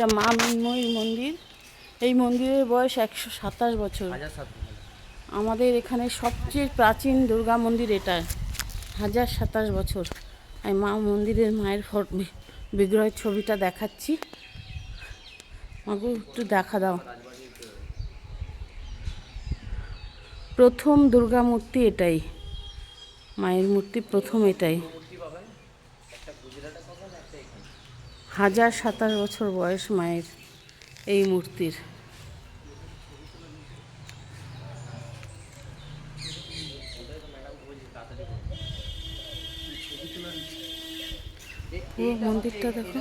এটা মা মৃন্ময়ীর মন্দির। এই মন্দিরের বয়স 127 বছর। আমাদের এখানে সবচেয়ে প্রাচীন দুর্গা মন্দির এটা, 1027 বছর। আমি মা মন্দিরের মায়ের বিগ্রহের ছবিটা দেখাচ্ছি। মাগো একটু দেখা দাও। প্রথম দুর্গা মূর্তি এটাই, মায়ের মূর্তি প্রথম এটাই। 1027 বছর বয়স মায়ের এই মূর্তির। পুরো মন্দিরটা দেখো।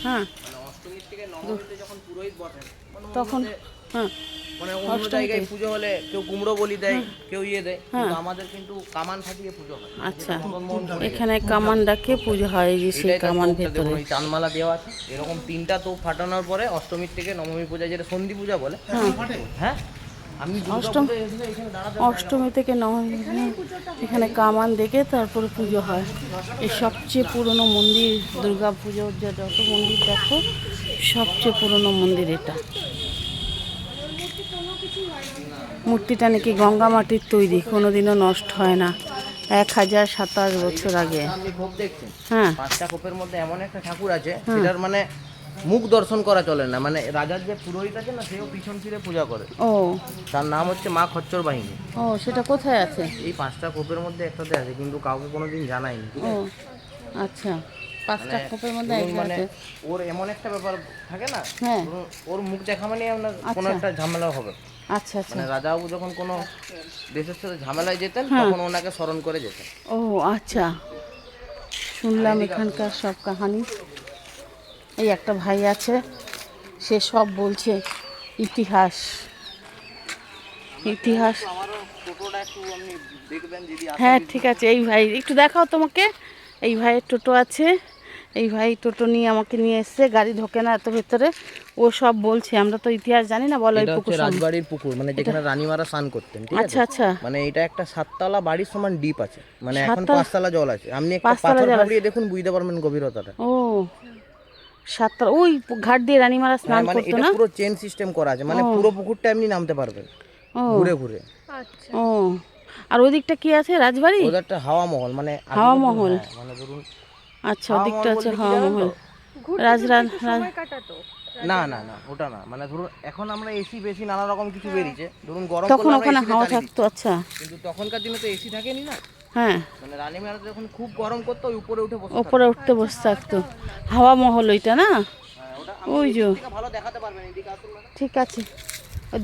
হ্যাঁ, তখন হ্যাঁ মানে অন্য জায়গায় পুজো হলে কেউ কুমড়ো বলি দেয়, কেউ ইয়ে দেয়, কিন্তু আমাদের কিন্তু কামান ফাটিয়ে পুজো হয়। আচ্ছা, এখানে কামান ডাকে পুজো হয়, যে সেই কামান ভেতরে চাঁদমালা দেওয়া আছে। এরকম 3টা তোপ ফাটানোর পরে অষ্টমীর থেকে নবমী পূজা, যেটা সন্ধি পূজা বলে। হ্যাঁ, আমি অষ্টমী থেকে নবমী এখানে কামান দেখে তারপরে পুজো হয়। এই সবচেয়ে পুরনো মন্দির, দুর্গা পুজোর যত মন্দির দেখো সবচেয়ে পুরনো মন্দির এটা। মূর্তিটা নাকি গঙ্গা মাটির তৈরি, কোনোদিনও নষ্ট হয় না। 1027 বছর আগে। হ্যাঁ, 5টা কোপের মধ্যে এমন একটা ঠাকুর আছে, সেটার মানে মুখ দর্শন করা চলে না। মানে রাজার যে পুরোহিত আছে না, সেও পিছন ফিরে পূজা করে। ও, তার নাম হচ্ছে মা খচ্চর বাহিনী। ও, সেটা কোথায় আছে? এই 5টা কোপের মধ্যে একটাতে আছে, কিন্তু কাউকে কোনোদিন জানায়নি। ও আচ্ছা, 5টা কোপের মধ্যে মানে ওর এমন একটা ব্যাপার থাকে না, হ্যাঁ, ওর মুখ দেখা মানে আপনার কোনো একটা ঝামেলা হবে। আচ্ছা আচ্ছা, মানে রাজাবাবু যখন কোনো দেশের সাথে ঝামেলায় যেতেন, তখন ওনাকে স্মরণ করে যেতেন। ও আচ্ছা, শুনলাম এখানকার সব কাহানি। এই একটা ভাই আছে, সে সব বলছে ইতিহাস। হ্যাঁ ঠিক আছে, এই ভাই একটু দেখাও তোমাকে। এই ভাইয়ের টোটো আছে, এই ভাই টোটো নিয়ে আমাকে নিয়ে এসছে, গাড়ি ঢোকে না এত ভেতরে। ও সব বলছে, আমরা তো ইতিহাস জানি না। বলো, এই পুকুর রাজবাড়ির পুকুর, মানে যেখানে রানীমারা স্নান করতেন। আচ্ছা আচ্ছা, মানে এটা একটা 7তলা বাড়ির সমান ডিপ আছে, মানে এখন 5তলা জল আছে। আপনি একটা পাথর ফাটিয়ে দেখুন, বুঝতে পারবেন গভীরতাটা। ও, 7তলা, ওই ঘাট দিয়ে রানীমারা স্নান করতো না? পুরো চেন সিস্টেম করা আছে, মানে পুরো পুকুরটা এমনি নামতে পারবেন ঘুরে ঘুরে। আচ্ছা, ও, আর ওদিকটা কি আছে? রাজবাড়ি, ওদিকটা হাওয়া মহল। মানে হাওয়া মহল, মানে ধরুন, আচ্ছা, ওদিকটা আছে হাওয়া মহল। রাজরাজ না না না, ওটা না। মানে ধরুন এখন আমরা এসি বেশি নানা রকম কিছু বেরিয়েছে, ধরুন গরম তখন ওখানে হাওয়া থাকতো। আচ্ছা, কিন্তু তখনকার দিনে তো এসি থাকেনি না। হ্যাঁ, মানে রানীমারা যখন খুব গরম করতো, ওই উপরে উঠতে বসে থাকতো। হাওয়া মহল ওইটা না? ওই যে, ভালো দেখাতে পারবেন, এদিকে আসুন। ঠিক আছে,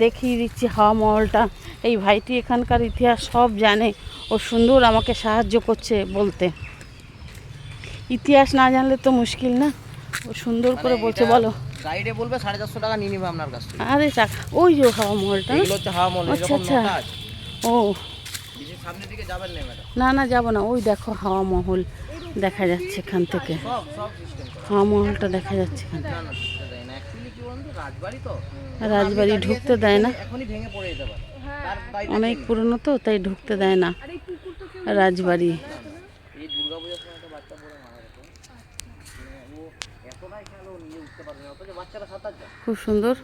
দেখিয়ে দিচ্ছি হাওয়া মহলটা। এই ভাইটি এখানকার ইতিহাস সব জানে, ও সুন্দর আমাকে সাহায্য করছে বলতে। ইতিহাস না জানলে তো মুশকিল না, ও সুন্দর করে বলছে। বলো, গাইডে বলবে 450 টাকা নিয়ে নেবে আপনার কাছ থেকে। আরে টাকা, ওই যে হাওয়া মহলটা। এগুলো হচ্ছে হাওয়া মহল। আচ্ছা আচ্ছা, ও, সামনের দিকে যাবেন না ম্যাডাম? না না, যাবো না। ওই দেখো হাওয়া মহল দেখা যাচ্ছে এখান থেকে, হাওয়া মহলটা দেখা যাচ্ছে এখান থেকে। রাজবাড়ি ঢুকতে দেয় না, অনেক পুরনো তো, তাই ঢুকতে দেয় না রাজবাড়ি। খুব সুন্দর।